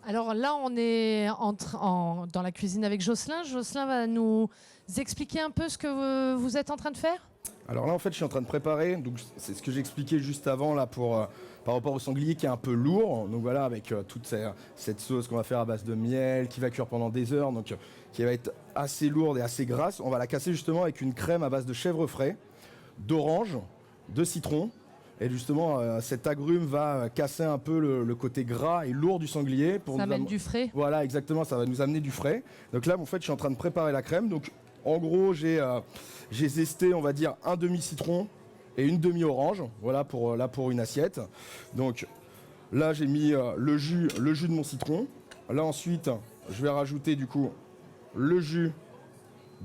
Alors là, on est dans la cuisine avec Jocelyn. Jocelyn va nous expliquer un peu ce que vous êtes en train de faire. Alors là, en fait, je suis en train de préparer. Donc, c'est ce que j'expliquais juste avant là par rapport au sanglier qui est un peu lourd. Donc voilà, avec toute cette sauce qu'on va faire à base de miel, qui va cuire pendant des heures, donc qui va être assez lourde et assez grasse. On va la casser justement avec une crème à base de chèvre frais, d'orange, de citron. Et justement, cet agrume va casser un peu le côté gras et lourd du sanglier. Ça amène du frais. Voilà, exactement, ça va nous amener du frais. Donc là, en fait, je suis en train de préparer la crème. Donc en gros, j'ai zesté, on va dire, un demi-citron et une demi-orange. Voilà, pour une assiette. Donc là, j'ai mis le jus de mon citron. Là, ensuite, je vais rajouter du coup le jus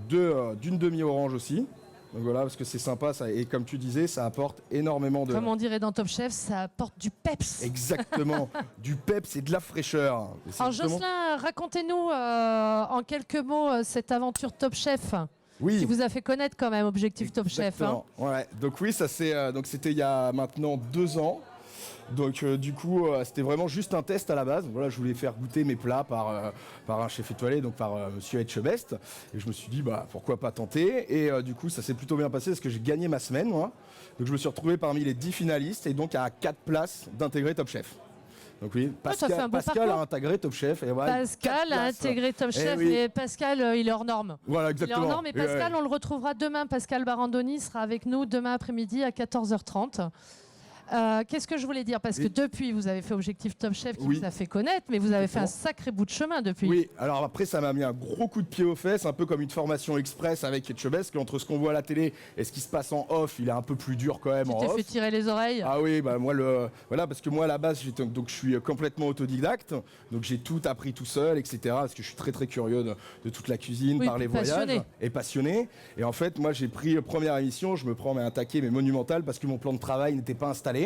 d'une demi-orange aussi. Donc voilà, parce que c'est sympa, ça, et comme tu disais, ça apporte énormément de... Comme on dirait dans Top Chef, ça apporte du peps. Exactement, du peps et de la fraîcheur. Alors Jocelyn, racontez-nous en quelques mots cette aventure Top Chef. Oui. Qui vous a fait connaître quand même Objectif Top Chef. Hein. Ouais. Donc oui, ça c'était il y a maintenant 2 ans. Donc du coup, c'était vraiment juste un test à la base. Voilà, je voulais faire goûter mes plats par un chef étoilé, donc par Monsieur Etchebest. Et je me suis dit, pourquoi pas tenter. Et du coup, ça s'est plutôt bien passé parce que j'ai gagné ma semaine, moi. Donc je me suis retrouvé parmi les 10 finalistes et donc à 4 places d'intégrer Top Chef. Donc oui, Pascal a intégré Top Chef. Et voilà, Pascal a intégré Top Chef et Pascal, il est hors norme. Voilà, exactement. Il est hors norme et Pascal, on le retrouvera demain. Pascal Barandoni sera avec nous demain après-midi à 14h30. Qu'est-ce que je voulais dire? Parce que depuis, vous avez fait Objectif Top Chef qui vous a fait connaître, mais vous avez fait un sacré bout de chemin depuis. Oui, alors après, ça m'a mis un gros coup de pied aux fesses, un peu comme une formation express avec Etchebest, entre ce qu'on voit à la télé et ce qui se passe en off, il est un peu plus dur quand même en off. Tu t'es fait tirer les oreilles? Ah oui, voilà, parce que moi à la base, donc je suis complètement autodidacte, donc j'ai tout appris tout seul, etc. Parce que je suis très très curieux de toute la cuisine, par les voyages, et passionné. Et en fait, moi j'ai pris première émission, je me prends un taquet mais monumental parce que mon plan de travail n'était pas installé.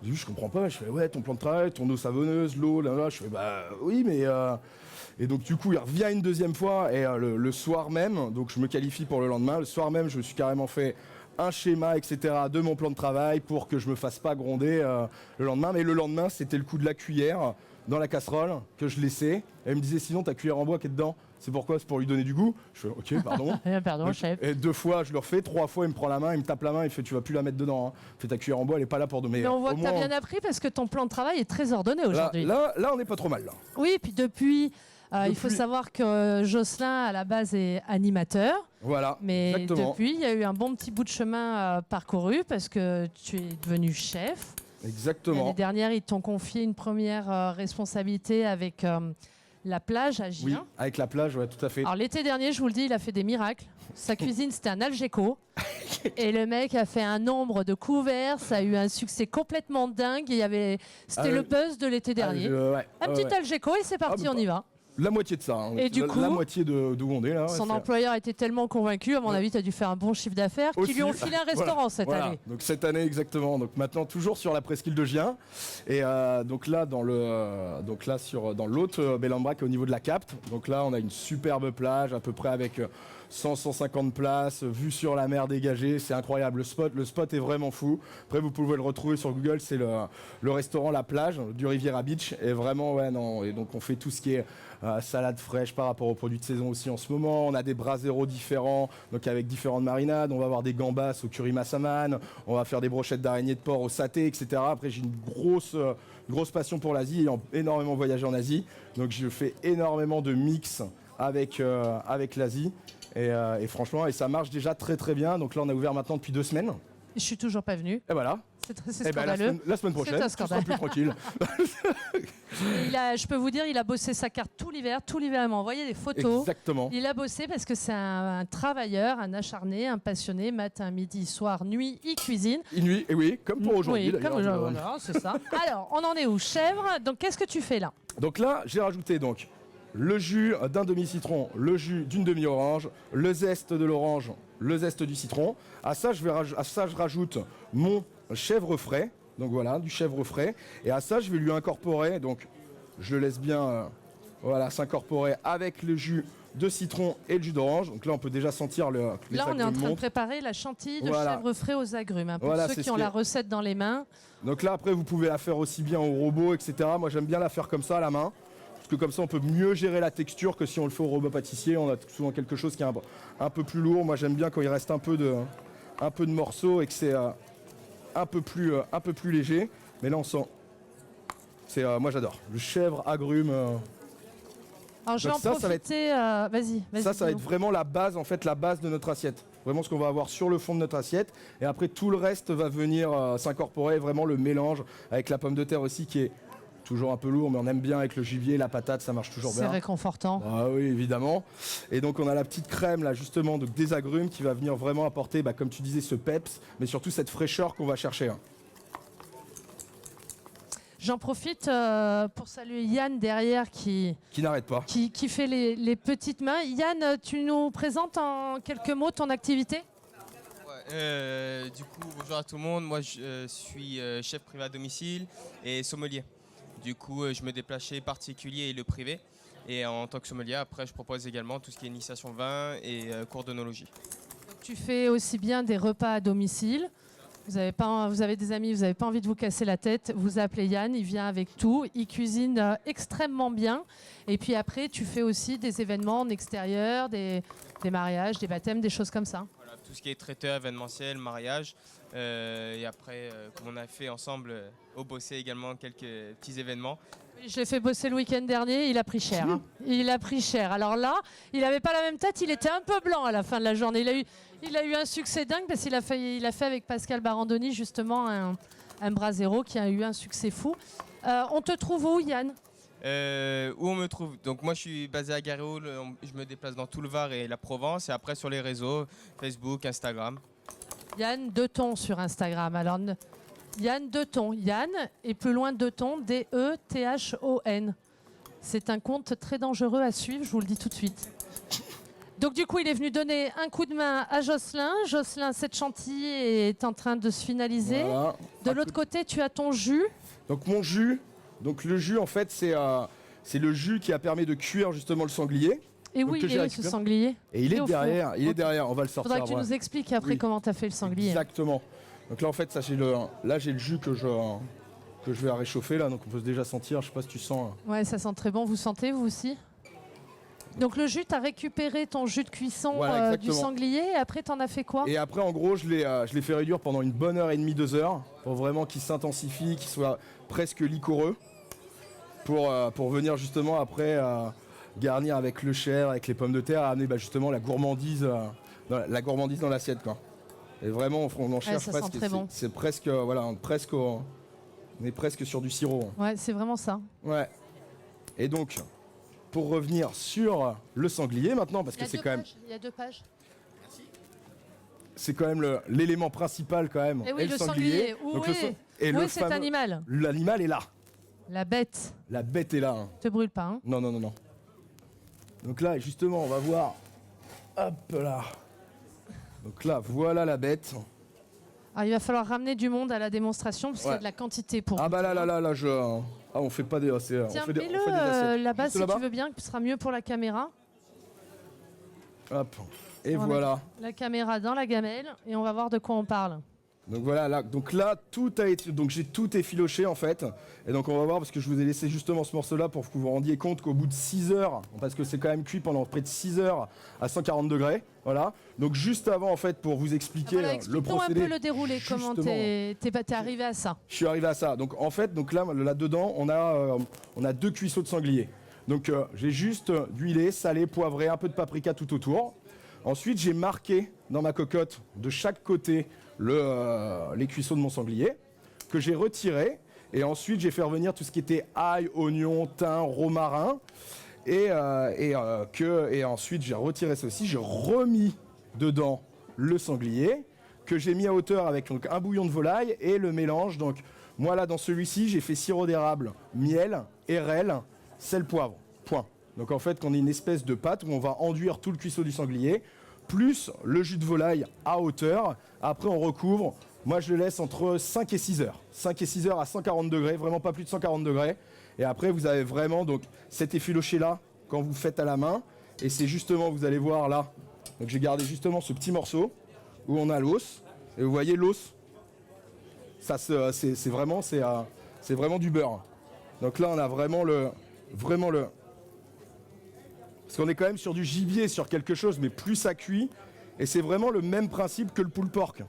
Je comprends pas, je fais ouais, ton plan de travail, ton eau savonneuse, l'eau, là, je fais oui, mais et donc du coup il revient une deuxième fois et le soir même, donc je me qualifie pour le lendemain, le soir même je me suis carrément fait un schéma, etc. de mon plan de travail pour que je me fasse pas gronder le lendemain, mais le lendemain c'était le coup de la cuillère dans la casserole que je laissais, et elle me disait sinon ta cuillère en bois qui est dedans. C'est pourquoi? C'est pour lui donner du goût. Je fais ok, pardon. Pardon, chef. Et 2 fois, je le refais. 3 fois, il me prend la main, il me tape la main, il fait tu vas plus la mettre dedans. Hein. Fais ta cuillère en bois, elle est pas là pour donner. Mais on voit que tu as bien appris parce que ton plan de travail est très ordonné aujourd'hui. Là, on n'est pas trop mal. Là. Oui, puis depuis, il faut savoir que Jocelyn, à la base, est animateur. Voilà. Mais exactement. depuis, il y a eu un bon petit bout de chemin parcouru parce que tu es devenu chef. Exactement. L'année dernière, ils t'ont confié une première responsabilité avec la plage à Gien. Oui, avec la plage, ouais, tout à fait. Alors l'été dernier, je vous le dis, il a fait des miracles. Sa cuisine, c'était un Algeco. Et le mec a fait un nombre de couverts, ça a eu un succès complètement dingue. C'était le buzz de l'été dernier. Un petit Algeco et c'est parti, on y va. La moitié de ça. Hein. Et du coup, la moitié d'où on est là. Son employeur était tellement convaincu, à mon avis, tu as dû faire un bon chiffre d'affaires, qui lui ont filé un restaurant cette année. Donc cette année exactement. Donc maintenant toujours sur la presqu'île de Gien. Et donc là dans l'autre Bellambrac au niveau de la Capte. Donc là on a une superbe plage à peu près avec 100-150 places, vue sur la mer dégagée, c'est incroyable. Le spot est vraiment fou. Après vous pouvez le retrouver sur Google, c'est le restaurant La Plage du Riviera Beach. Et vraiment et donc on fait tout ce qui est salade fraîche par rapport aux produits de saison aussi en ce moment. On a des braseros différents, donc avec différentes marinades. On va avoir des gambas au curry massaman. On va faire des brochettes d'araignée de porc au saté, etc. Après, j'ai une grosse passion pour l'Asie, ayant énormément voyagé en Asie. Donc, je fais énormément de mix avec l'Asie. Et franchement, ça marche déjà très très bien. Donc là, on a ouvert maintenant depuis 2 semaines. Je suis toujours pas venu. Et voilà. C'est scandaleux. La semaine prochaine, tu seras plus tranquille. Je peux vous dire, il a bossé sa carte tout l'hiver. Tout l'hiver, il m'a envoyé des photos. Exactement. Il a bossé parce que c'est un travailleur, un acharné, un passionné, matin, midi, soir, nuit, il cuisine. Nuit, et oui, comme pour aujourd'hui. Oui, comme aujourd'hui, voilà, c'est ça. Alors, on en est où? Chèvre, donc qu'est-ce que tu fais là? Donc là, j'ai rajouté le jus d'un demi-citron, le jus d'une demi-orange, le zeste de l'orange, le zeste du citron. À ça, je rajoute mon chèvre frais. Donc voilà, du chèvre frais. Et à ça, je vais lui incorporer, donc je le laisse bien s'incorporer avec le jus de citron et le jus d'orange. Donc là, on peut déjà sentir les agrumes. Là, on est en train de préparer la chantilly de chèvre frais aux agrumes. Hein, pour ceux qui ont la recette dans les mains. Donc là, après, vous pouvez la faire aussi bien au robot, etc. Moi, j'aime bien la faire comme ça à la main. parce que comme ça on peut mieux gérer la texture que si on le fait au robot pâtissier. On a souvent quelque chose qui est un peu plus lourd. Moi j'aime bien quand il reste un peu de morceaux et que c'est un peu plus léger. Mais là on sent, moi j'adore le chèvre agrumes. Alors je vais en profiter. Vas-y. Ça va être vraiment la base, en fait, la base de notre assiette. Vraiment ce qu'on va avoir sur le fond de notre assiette. Et après tout le reste va venir s'incorporer, vraiment le mélange avec la pomme de terre aussi qui est toujours un peu lourd, mais on aime bien avec le gibier, la patate, ça marche toujours bien. C'est réconfortant. Ah oui, évidemment. Et donc on a la petite crème là justement des agrumes qui va venir vraiment apporter, comme tu disais, ce peps, mais surtout cette fraîcheur qu'on va chercher. J'en profite pour saluer Yann derrière qui n'arrête pas. Qui fait les petites mains. Yann, tu nous présentes en quelques mots ton activité ? Du coup, bonjour à tout le monde. Moi, je suis chef privé à domicile et sommelier. Du coup, je me déplace chez les particuliers et le privé. Et en tant que sommelier, après, je propose également tout ce qui est initiation vin et cours d'œnologie. Tu fais aussi bien des repas à domicile. Vous avez des amis, vous n'avez pas envie de vous casser la tête, vous appelez Yann, il vient avec tout, il cuisine extrêmement bien. Et puis après, tu fais aussi des événements en extérieur, des mariages, des baptêmes, des choses comme ça. Voilà, tout ce qui est traiteur, événementiel, mariage. Et après, comme on a fait ensemble, au Bossé également quelques petits événements. Oui, je l'ai fait bosser le week-end dernier, il a pris cher. Il a pris cher. Alors là, il n'avait pas la même tête, il était un peu blanc à la fin de la journée. Il a eu un succès dingue parce qu'il a fait avec Pascal Barandoni justement un brasero qui a eu un succès fou. On te trouve où, Yann ? Où on me trouve. Donc moi je suis basé à Garéoul, je me déplace dans tout le Var et la Provence et après sur les réseaux, Facebook, Instagram. Yann Deton sur Instagram. Alors Yann Deton, Yann et plus loin Deton, D-E-T-H-O-N. C'est un compte très dangereux à suivre, je vous le dis tout de suite. Donc du coup il est venu donner un coup de main à Jocelyn. Jocelyn, cette chantilly est en train de se finaliser. Voilà. De l'autre côté tu as ton jus. Donc mon jus. Donc le jus, en fait, c'est le jus qui a permis de cuire justement le sanglier. Et où il est ce sanglier ? Et il est derrière, on va le sortir. Faudra que tu nous expliques après comment tu as fait le sanglier. Exactement. Donc là, en fait, j'ai le jus que je vais réchauffer là, donc on peut déjà sentir, je sais pas si tu sens. Ouais, ça sent très bon, vous sentez vous aussi ? Donc le jus, tu as récupéré ton jus de cuisson du sanglier et après tu en as fait quoi ? Et après en gros je l'ai fait réduire pendant une bonne heure et demie, 2 heures pour vraiment qu'il s'intensifie, qu'il soit presque liquoreux pour venir justement après garnir avec le chèvre, avec les pommes de terre, amener justement la gourmandise dans l'assiette quoi. Et vraiment on en cherche presque, c'est presque on est presque sur du sirop. Ouais, c'est vraiment ça. Ouais. Et donc pour revenir sur le sanglier maintenant, parce que c'est quand même... Il y a 2 pages. C'est quand même l'élément principal quand même. Et oui, le sanglier. Où est cet animal ? L'animal est là. La bête. La bête est là. Hein. Te brûle pas, hein ? Non. Donc là, justement, on va voir... Hop là. Donc là, voilà la bête. Alors, il va falloir ramener du monde à la démonstration, parce qu'il y a de la quantité pour... Ah bah là, on fait pas des... Tiens, mets-le là-bas si tu veux bien, que ce sera mieux pour la caméra. Hop, et voilà. La caméra dans la gamelle, et on va voir de quoi on parle. Donc voilà, tout a été... Donc j'ai tout effiloché en fait. Et donc on va voir, parce que je vous ai laissé justement ce morceau-là pour que vous vous rendiez compte qu'au bout de 6 heures, parce que c'est quand même cuit pendant près de 6 heures à 140 degrés, voilà. Donc juste avant en fait, pour vous expliquer le procédé... un peu le déroulé, comment t'es arrivé à ça. Je suis arrivé à ça. Donc en fait, là-dedans, on a 2 cuisseaux de sanglier. Donc j'ai juste huilé, salé, poivré, un peu de paprika tout autour. Ensuite, j'ai marqué dans ma cocotte de chaque côté les cuisseaux de mon sanglier que j'ai retiré. Et ensuite, j'ai fait revenir tout ce qui était ail, oignon, thym, romarin. Et ensuite, j'ai retiré ceci. J'ai remis dedans le sanglier que j'ai mis à hauteur avec donc, un bouillon de volaille et le mélange. Donc, moi, là, dans celui-ci, j'ai fait sirop d'érable, miel, érelle, sel, poivre. Point. Donc, en fait, on a une espèce de pâte où on va enduire tout le cuisseau du sanglier, plus le jus de volaille à hauteur. Après, on recouvre. Moi, je le laisse entre 5 et 6 heures. 5 et 6 heures à 140 degrés, vraiment pas plus de 140 degrés. Et après, vous avez vraiment donc, cet effiloché-là quand vous faites à la main. Et c'est justement, vous allez voir là, donc j'ai gardé justement ce petit morceau où on a l'os. Et vous voyez l'os, ça c'est vraiment du beurre. Donc là, on a vraiment vraiment le... Parce qu'on est quand même sur du gibier, sur quelque chose, mais plus ça cuit. Et c'est vraiment le même principe que le pulled pork.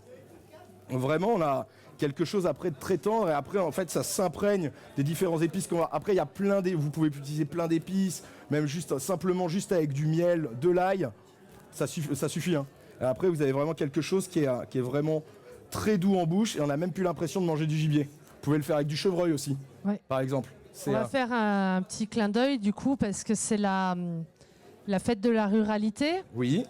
Vraiment, on a quelque chose après de très tendre et après, en fait, ça s'imprègne des différents épices qu'on a. Après, il y a vous pouvez utiliser plein d'épices, même simplement juste avec du miel, de l'ail, ça suffit. Hein. Et après, vous avez vraiment quelque chose qui est vraiment très doux en bouche et on a même plus l'impression de manger du gibier. Vous pouvez le faire avec du chevreuil aussi, par exemple. On va faire un petit clin d'œil du coup parce que c'est la fête de la ruralité. Oui.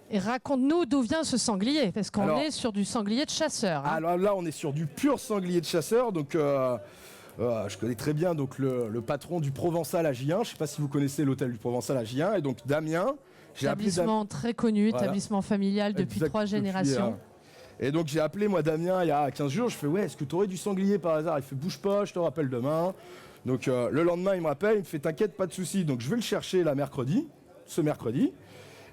Et raconte-nous d'où vient ce sanglier, parce qu'on est sur du sanglier de chasseur. Hein. Alors là, on est sur du pur sanglier de chasseur. Donc, je connais très bien donc, le patron du Provençal à Gien. Je ne sais pas si vous connaissez l'hôtel du Provençal à Gien. Et donc, Damien. Établissement très connu, établissement familial depuis 3 générations. Et donc, j'ai appelé moi Damien il y a 15 jours. Je fais, ouais, est-ce que tu aurais du sanglier par hasard? Il fait, bouge pas, je te rappelle demain. Donc, le lendemain, il me rappelle, il me fait, t'inquiète, pas de souci. Donc, je vais le chercher ce mercredi.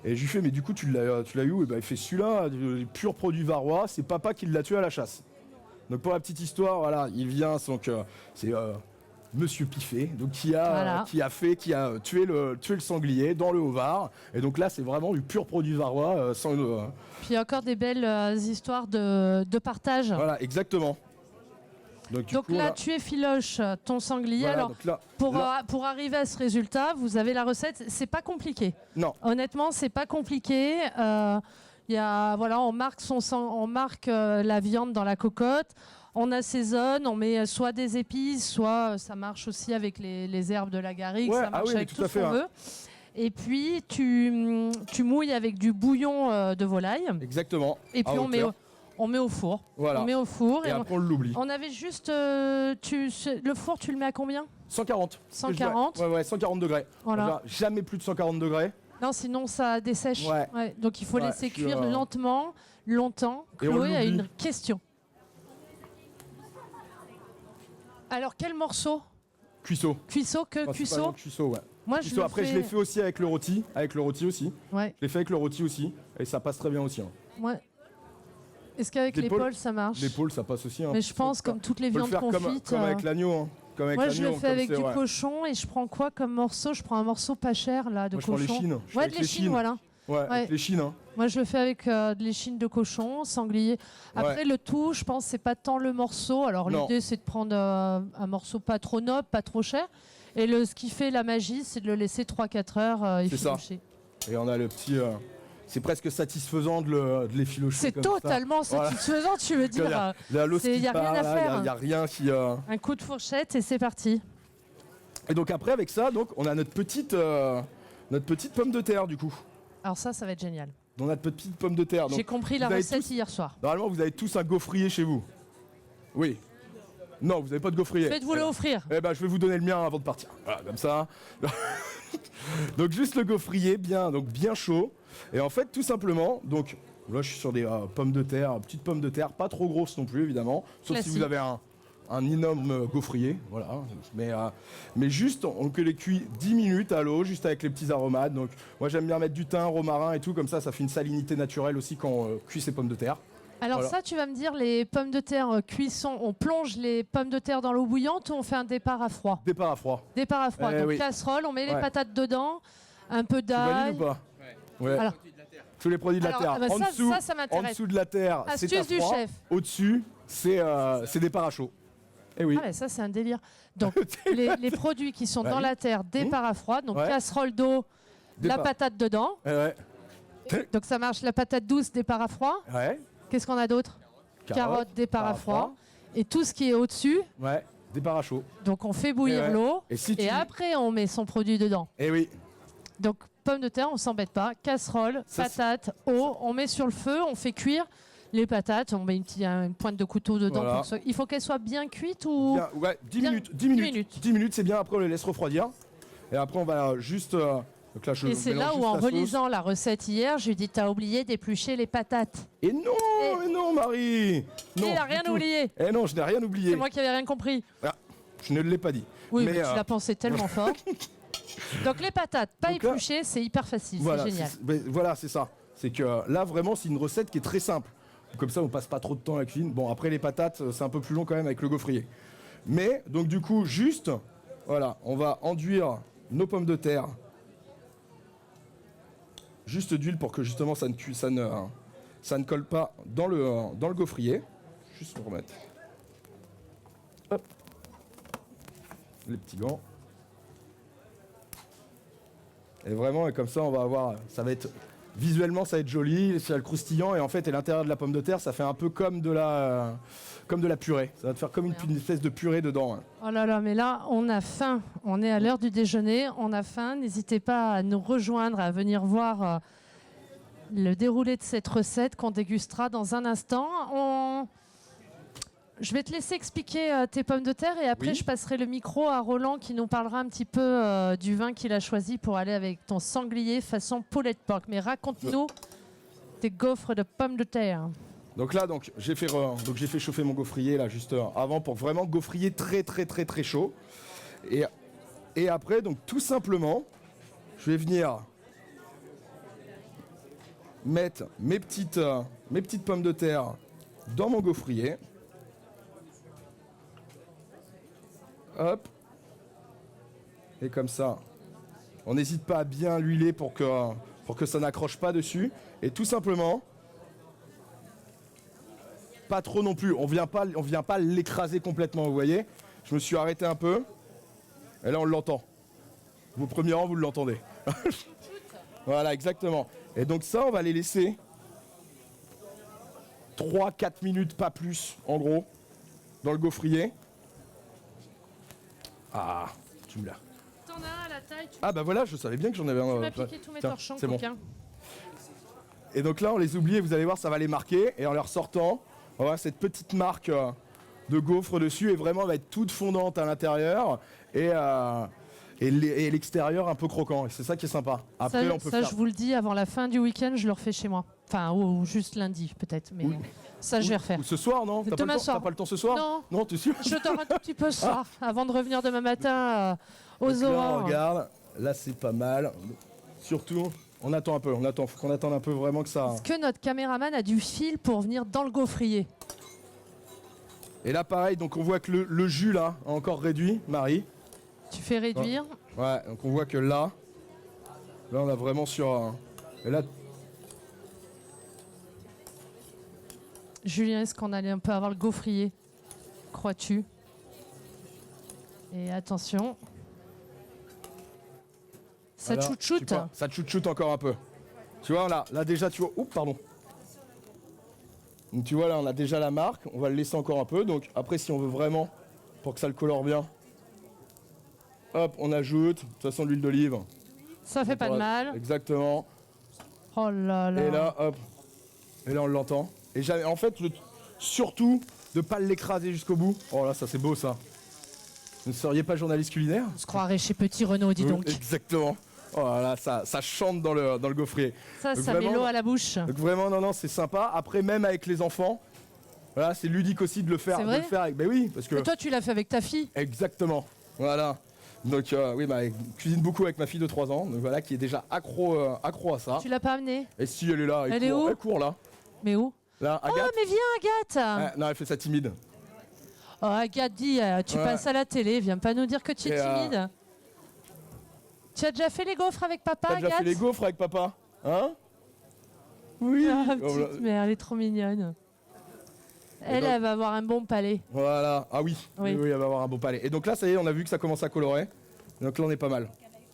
Et je lui fais, mais du coup, tu l'as eu où? Et ben, il fait, celui-là, pur produit varois, c'est papa qui l'a tué à la chasse. Donc pour la petite histoire, voilà, il vient, donc c'est Monsieur Piffet, donc qui a tué le sanglier dans le Haut-Var. Et donc là, c'est vraiment du pur produit varois. Puis il y a encore des belles histoires de partage. Voilà, exactement. Donc là, tu effiloches ton sanglier. Voilà, alors, pour arriver à ce résultat, vous avez la recette. C'est pas compliqué. Non. Honnêtement, c'est pas compliqué. On marque la viande dans la cocotte. On assaisonne, on met soit des épices, soit ça marche aussi avec les herbes de la garrigue. Ça marche avec tout ce qu'on veut. Et puis tu mouilles avec du bouillon de volaille. Exactement. Et puis on met au four. Voilà. On met au four. Et après, on l'oublie. On avait juste... le four, tu le mets à combien? 140. 140. Ouais, 140 degrés. Voilà. Jamais plus de 140 degrés. Non, sinon ça dessèche. Ouais. Donc il faut laisser cuire lentement, longtemps. Chloé a une question. Alors, quel morceau? Cuisseau. Cuisseau, cuisseau? Cuisseau, ouais. Moi, Après, je l'ai fait aussi avec le rôti. aussi. Ouais. Je l'ai fait avec le rôti aussi. Et ça passe très bien aussi. Hein. Ouais. Est-ce qu'avec l'épaule, ça marche? L'épaule, ça passe aussi. Hein. Mais je pense, comme toutes les viandes confites... Comme avec l'agneau. Hein. Moi, je le fais avec du cochon et je prends quoi comme morceau? Je prends un morceau pas cher, là, de cochon. Je prends l'échine. Ouais, de l'échine, voilà. Ouais, avec l'échine. Hein. Moi, je le fais avec de l'échine de cochon, sanglier. Après, le tout, je pense, c'est pas tant le morceau. Alors, l'idée, c'est de prendre un morceau pas trop noble, pas trop cher. Et ce qui fait la magie, c'est de le laisser 3-4 heures effilocher. Et on a le petit... C'est presque satisfaisant de l'effilocher. C'est totalement satisfaisant, tu veux dire. Il n'y a rien à faire. Il n'y a rien qui... Un coup de fourchette et c'est parti. Et donc après, avec ça, donc, on a notre petite pomme de terre, du coup. Alors ça va être génial. Dans notre petite pomme de terre. J'ai compris la recette hier soir. Normalement, vous avez tous un gaufrier chez vous. Oui. Non, vous n'avez pas de gaufrier. Faites-vous le offrir. Eh ben, je vais vous donner le mien avant de partir. Voilà, comme ça. Donc juste le gaufrier, bien chaud. Et en fait, tout simplement, donc là, je suis sur des petites pommes de terre, pas trop grosses non plus, évidemment. Sauf si vous avez un énorme gaufrier, voilà. Mais juste, on les cuit 10 minutes à l'eau, juste avec les petits aromates. Donc moi, j'aime bien mettre du thym, romarin et tout, comme ça fait une salinité naturelle aussi quand on cuit ces pommes de terre. Alors ça, tu vas me dire, les pommes de terre cuisson, on plonge les pommes de terre dans l'eau bouillante ou on fait un départ à froid? Départ à froid. Départ à froid. Donc casserole, on met les patates dedans, un peu d'ail. Tu valides ou pas? Ouais. Alors, tous les produits de la terre. Ça en dessous de la terre, c'est à froid. Au-dessus, c'est départ à chaud. Et oui. Ah mais ça, c'est un délire. Donc les produits qui sont dans la terre, départ à froid, donc casserole d'eau, la patate dedans. Donc ça marche, la patate douce, départ à froid. Ouais. Qu'est-ce qu'on a d'autre? Carottes, départ à froid. Et tout ce qui est au-dessus, départ à chaud. Donc on fait bouillir l'eau et après on met son produit dedans. Et oui. Donc pommes de terre, on s'embête pas. Casserole, patates, eau, on met sur le feu, on fait cuire les patates, on met une pointe de couteau dedans. Voilà. Il faut qu'elles soient bien cuites ou... 10 minutes. 10 minutes, c'est bien, après on les laisse refroidir. Et après on va juste... Donc là, et c'est là où, en relisant la recette hier, je lui ai dit, t'as oublié d'éplucher les patates. Et non, Marie. Non, il n'a rien oublié. Eh non, je n'ai rien oublié. C'est moi qui n'avais rien compris. Ah, je ne l'ai pas dit. Oui, mais tu l'as pensé tellement fort. Donc les patates, pas épluchées, c'est hyper facile, voilà, c'est génial. Voilà, c'est ça. C'est que là, vraiment, c'est une recette qui est très simple. Comme ça, on passe pas trop de temps à la cuisine. Bon, après les patates, c'est un peu plus long quand même avec le gaufrier. Mais, donc du coup, juste Voilà, on va enduire nos pommes de terre. Juste d'huile pour que justement ça ne colle pas dans le gaufrier. Juste pour remettre. Hop. Les petits gants. Et vraiment, et comme ça, on va avoir, ça va être, visuellement, ça va être joli, ça va être croustillant, et en fait, à l'intérieur de la pomme de terre, ça fait un peu comme de la purée. Ça va te faire comme une espèce de purée dedans. Hein. Oh là là, mais là, on a faim. On est à l'heure du déjeuner, on a faim. N'hésitez pas à nous rejoindre, à venir voir le déroulé de cette recette qu'on dégustera dans un instant. Je vais te laisser expliquer tes pommes de terre et après je passerai le micro à Roland qui nous parlera un petit peu du vin qu'il a choisi pour aller avec ton sanglier façon poulet de porc. Mais raconte-nous tes gaufres de pommes de terre. Donc là, j'ai fait chauffer mon gaufrier là juste avant pour vraiment gaufrier très très très très chaud. Et après, donc tout simplement, je vais venir mettre mes petites pommes de terre dans mon gaufrier. Hop. Et comme ça, on n'hésite pas à bien l'huiler pour que ça n'accroche pas dessus. Et tout simplement, pas trop non plus. On vient pas l'écraser complètement, vous voyez. Je me suis arrêté un peu. Et là, on l'entend. Vos premiers rangs, vous l'entendez. Voilà, exactement. Et donc ça, on va les laisser 3-4 minutes, pas plus, en gros, dans le gaufrier. Ah, tu me l'as. T'en as un à la taille. Ah bah voilà, je savais bien que j'en avais un. Tu m'as piqué tous mes torchons, c'est bon. coquin. Et donc là, on les oublie, vous allez voir, ça va les marquer. Et en les ressortant, on va avoir cette petite marque de gaufre dessus. Et vraiment, elle va être toute fondante à l'intérieur. Et l'extérieur un peu croquant. Et c'est ça qui est sympa. Après, on peut faire... je vous le dis, avant la fin du week-end, je le refais chez moi. Enfin, ou juste lundi, peut-être. Mais ça, je vais refaire. Ou ce soir, non? T'as pas le temps ce soir? Non. Non, t'es sûr? Je dors un tout petit peu ce soir, avant de revenir demain matin aux aurores. Regarde, là, c'est pas mal. Surtout... On attend un peu, faut qu'on attende un peu vraiment que ça... Est-ce que notre caméraman a du fil pour venir dans le gaufrier? Et là pareil, donc on voit que le jus là a encore réduit, Marie. Tu fais réduire. Ouais, donc on voit que là on a vraiment sur... Et là... Julien, est-ce qu'on allait un peu avoir le gaufrier? Crois-tu? Et attention... Ça chouchoute. Ça chouchoute encore un peu. Tu vois, là déjà, tu vois... Oups, pardon. Donc tu vois, là, on a déjà la marque. On va le laisser encore un peu. Donc après, si on veut vraiment, pour que ça le colore bien, hop, on ajoute, de toute façon, l'huile d'olive. Ça fait pas de mal. Exactement. Oh là là. Et là, hop. Et là, on l'entend. Et en fait, surtout, de pas l'écraser jusqu'au bout. Oh là, ça, c'est beau, ça. Vous ne seriez pas journaliste culinaire? On se croirait chez Petit Renaud, dis donc. Exactement. Oh là, ça chante dans le gaufrier. Ça met l'eau à la bouche. Donc vraiment, non, c'est sympa. Après, même avec les enfants, voilà, c'est ludique aussi de le faire. C'est vrai? Avec... Ben oui, parce que... Et toi, tu l'as fait avec ta fille? Exactement. Voilà. Donc oui, elle cuisine beaucoup avec ma fille de 3 ans. Donc voilà, qui est déjà accro à ça. Tu l'as pas amenée? Et si, elle est là. Elle est où? Elle court là. Mais où? Là, Agathe. Oh, mais viens, Agathe. Non, elle fait ça timide. Oh, Agathe, dis, tu passes à la télé, viens pas nous dire que tu es timide. Tu as déjà fait les gaufres avec papa, Agathe? Tu as déjà fait les gaufres avec papa? Hein? Oui. Ah, petite mère, elle est trop mignonne. Elle va avoir un bon palais. Voilà. Ah oui. Oui, elle va avoir un bon palais. Et donc là, ça y est, on a vu que ça commence à colorer. Donc là, on est pas mal.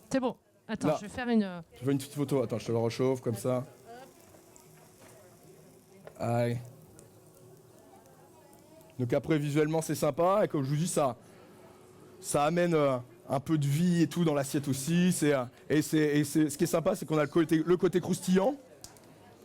C'est bon. Attends, là, je vais faire une... Je veux une petite photo. Attends, je te le réchauffe comme ça. Allez. Donc après, visuellement, c'est sympa. Et comme je vous dis, ça amène un peu de vie et tout dans l'assiette aussi. Ce qui est sympa, c'est qu'on a le côté croustillant.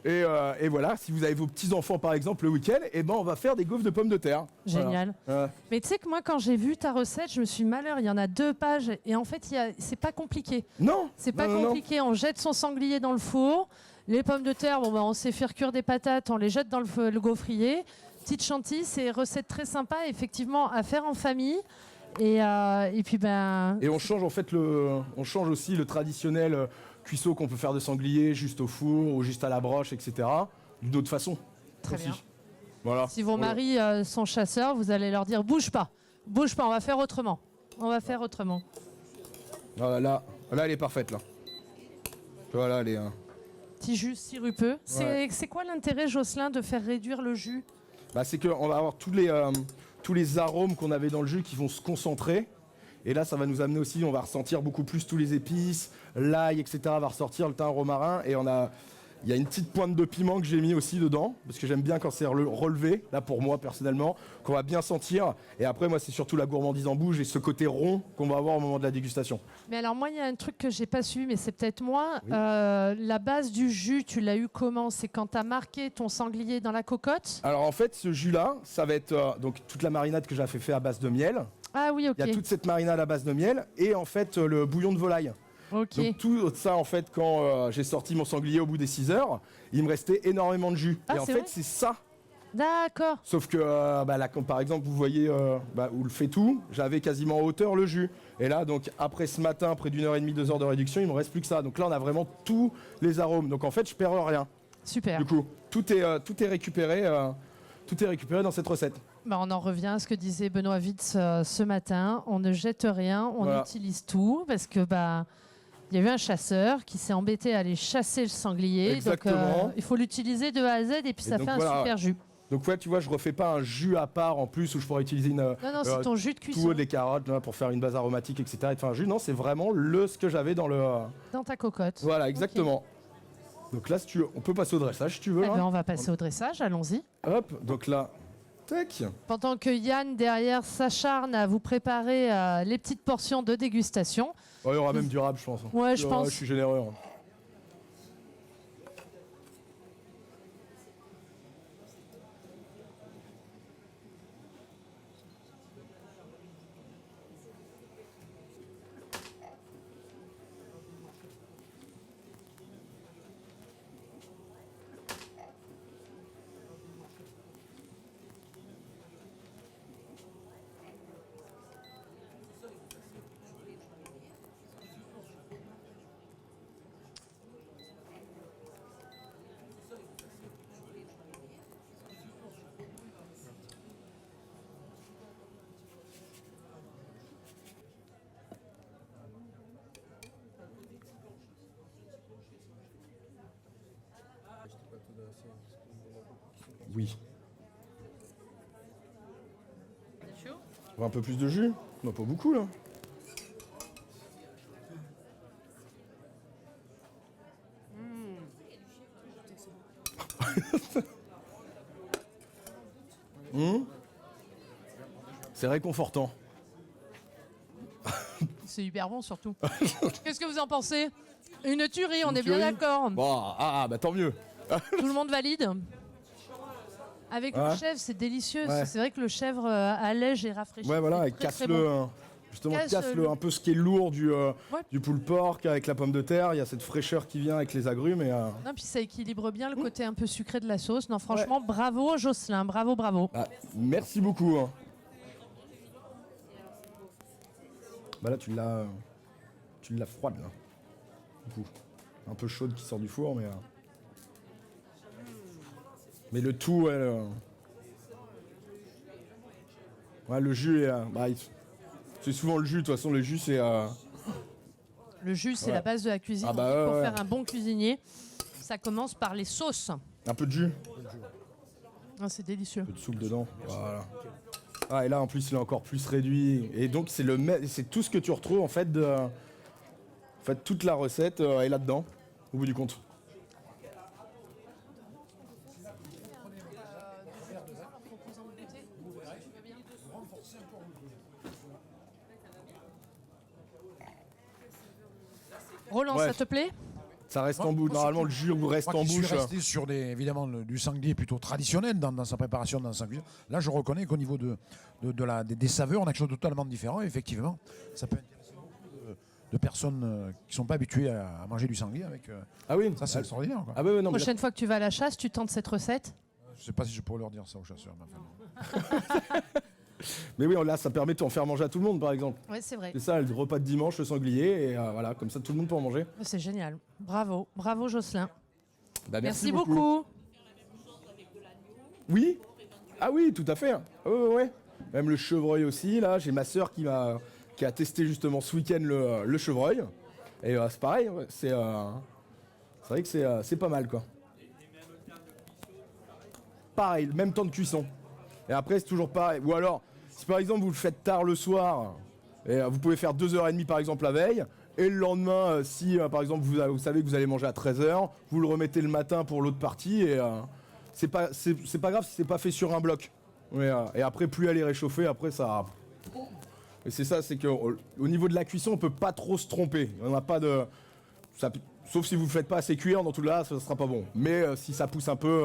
Et voilà, si vous avez vos petits-enfants, par exemple, le week-end, on va faire des gaufres de pommes de terre. Génial. Voilà. Mais tu sais que moi, quand j'ai vu ta recette, je me suis dit, malheur, il y en a 2 pages. Et en fait, c'est pas compliqué. Non. C'est pas compliqué. On jette son sanglier dans le four. Les pommes de terre, on sait faire cuire des patates, on les jette dans le gaufrier. Petite chantilly, c'est recette très sympa, effectivement, à faire en famille. Et puis Et on change en fait on change aussi le traditionnel cuisseau qu'on peut faire de sanglier juste au four ou juste à la broche, etc. D'une autre façon. Très aussi. bien. Voilà. Si vos maris sont chasseurs, vous allez leur dire bouge pas, on va faire autrement. On va faire autrement. Là, elle est parfaite, là. Voilà, elle est... Petit jus sirupeux. C'est quoi l'intérêt, Jocelyn, de faire réduire le jus? C'est qu'on va avoir tous les arômes qu'on avait dans le jus qui vont se concentrer. Et là, ça va nous amener aussi, on va ressentir beaucoup plus tous les épices, l'ail, etc. va ressortir, le thym, romarin. Et il y a une petite pointe de piment que j'ai mis aussi dedans, parce que j'aime bien quand c'est relevé, là pour moi personnellement, qu'on va bien sentir. Et après, moi, c'est surtout la gourmandise en bouche et ce côté rond qu'on va avoir au moment de la dégustation. Mais alors moi, il y a un truc que j'ai pas suivi, mais c'est peut-être moi. Oui. La base du jus, tu l'as eu comment? C'est quand tu as marqué ton sanglier dans la cocotte? Alors en fait, ce jus-là, ça va être donc toute la marinade que j'avais fait à base de miel. Ah oui, ok. Il y a toute cette marinade à base de miel et en fait le bouillon de volaille. Okay. Donc tout ça, en fait, quand j'ai sorti mon sanglier au bout des 6 heures, il me restait énormément de jus. Et en fait, c'est ça. D'accord. Sauf que, là, par exemple, vous voyez où le fait tout, j'avais quasiment en hauteur le jus. Et là, donc après ce matin, près d'1 heure et demie, 2 heures de réduction, il me reste plus que ça. Donc là, on a vraiment tous les arômes. Donc en fait, je perds rien. Super. Du coup, tout est récupéré dans cette recette. On en revient à ce que disait Benoît Witz ce matin. On ne jette rien, on utilise tout parce que il y a eu un chasseur qui s'est embêté à aller chasser le sanglier. Exactement. Donc il faut l'utiliser de A à Z et puis ça fait un super jus. Donc tu vois, je refais pas un jus à part en plus où je pourrais utiliser non, c'est ton jus de cuisson. Tout des carottes pour faire une base aromatique, etc. Et faire un jus. Non, c'est vraiment ce que j'avais dans ta cocotte. Voilà, exactement. Okay. Donc là, si tu veux, on peut passer au dressage si tu veux. On va passer au dressage, allons-y. Hop, donc là, tac. Pendant que Yann, derrière, s'acharne à vous préparer les petites portions de dégustation. Il y aura même du rab, je pense. Ouais, je pense. Je suis généreux. Oui. On va un peu plus de jus. On n'a pas beaucoup là. C'est réconfortant. C'est hyper bon surtout. Qu'est-ce que vous en pensez? Une tuerie, on est bien d'accord. Bon, tant mieux. Tout le monde valide? Avec le chèvre, c'est délicieux. Ouais. C'est vrai que le chèvre allège et rafraîchit. Ouais, voilà, et casse un peu ce qui est lourd du pulled pork avec la pomme de terre. Il y a cette fraîcheur qui vient avec les agrumes. Non, puis ça équilibre bien le côté un peu sucré de la sauce. Non, franchement, bravo Jocelyn, bravo. Merci beaucoup. Là, tu l'as froide, là. Du coup, un peu chaude qui sort du four, mais le tout, le jus est... c'est souvent le jus, de toute façon, le jus, c'est... Le jus, c'est la base de la cuisine. Pour faire un bon cuisinier, ça commence par les sauces. Un peu de jus. C'est délicieux. Un peu de soupe dedans, voilà. Et là, en plus, il est encore plus réduit. Et donc, c'est tout ce que tu retrouves, en fait, toute la recette est là-dedans, au bout du compte. Roland, ça te plaît? Ça reste en bouche. Normalement, le jus reste en bouche. Je suis resté sur évidemment du sanglier plutôt traditionnel dans sa préparation dans sa cuisine. Là, je reconnais qu'au niveau des saveurs, on a quelque chose de totalement différent. Et effectivement, ça peut intéresser beaucoup de personnes qui ne sont pas habituées à manger du sanglier. Ça, c'est extraordinaire. Quoi. La prochaine fois que tu vas à la chasse, tu tentes cette recette? Je ne sais pas si je pourrais leur dire ça aux chasseurs. Mais oui, là, ça permet d'en faire manger à tout le monde, par exemple. Oui, c'est vrai. C'est ça, le repas de dimanche, le sanglier, et voilà, comme ça, tout le monde peut en manger. C'est génial. Bravo Jocelyn. Merci beaucoup. Oui. Ah oui, tout à fait. Ouais. Même le chevreuil aussi, là, j'ai ma sœur qui qui a testé justement ce week-end le chevreuil. Et c'est pareil, c'est vrai que c'est pas mal, quoi. Pareil, le même temps de cuisson. Et après, c'est toujours pareil. Ou alors, si par exemple vous le faites tard le soir, et vous pouvez faire 2h30 par exemple la veille, et le lendemain, si par exemple vous savez que vous allez manger à 13h, vous le remettez le matin pour l'autre partie, et c'est pas grave si c'est pas fait sur un bloc. Et après, plus elle est réchauffée, après ça... Et c'est ça, c'est qu'au niveau de la cuisson, on peut pas trop se tromper. On n'a pas de... sauf si vous ne faites pas assez cuire, dans tout là, ça sera pas bon. Mais si ça pousse un peu...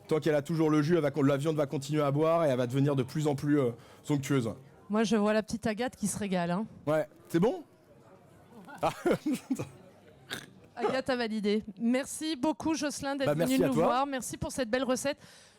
tant qu'elle a toujours le jus, la viande va continuer à boire et elle va devenir de plus en plus somptueuse. Moi, je vois la petite Agathe qui se régale. Hein. Ouais, c'est bon. Agathe a validé. Merci beaucoup, Jocelyn, d'être venu nous voir. Merci pour cette belle recette.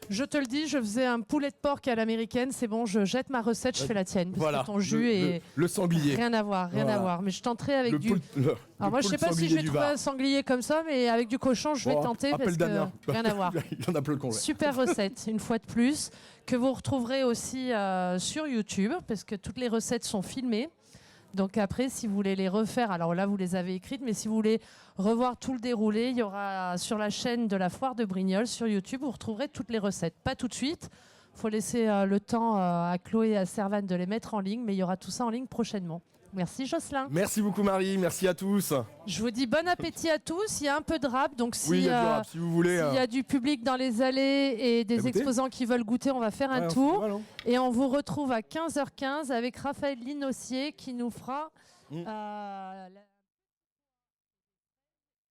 Je te le dis, je faisais un poulet de porc à l'américaine. C'est bon, je jette ma recette, je fais la tienne. Parce que ton jus est... Le sanglier. Rien à voir, rien à voir. Mais je tenterai avec Alors moi, je sais pas si je vais trouver un sanglier comme ça, mais avec du cochon, je vais tenter parce que rien à voir. Il y en a plein le congé. Super recette, une fois de plus, que vous retrouverez aussi sur YouTube, parce que toutes les recettes sont filmées. Donc après, si vous voulez les refaire, alors là, vous les avez écrites, mais si vous voulez revoir tout le déroulé, il y aura sur la chaîne de la Foire de Brignoles, sur YouTube, vous retrouverez toutes les recettes. Pas tout de suite, il faut laisser le temps à Chloé et à Servane de les mettre en ligne, mais il y aura tout ça en ligne prochainement. Merci Jocelyn. Merci beaucoup Marie, merci à tous. Je vous dis bon appétit à tous. Il y a un peu de rap, donc si, il y a du rap, si vous voulez. S'il y a du public dans les allées et des exposants qui veulent goûter, on va faire un tour. Mal, hein. Et on vous retrouve à 15h15 avec Raphaël Linossier qui nous fera...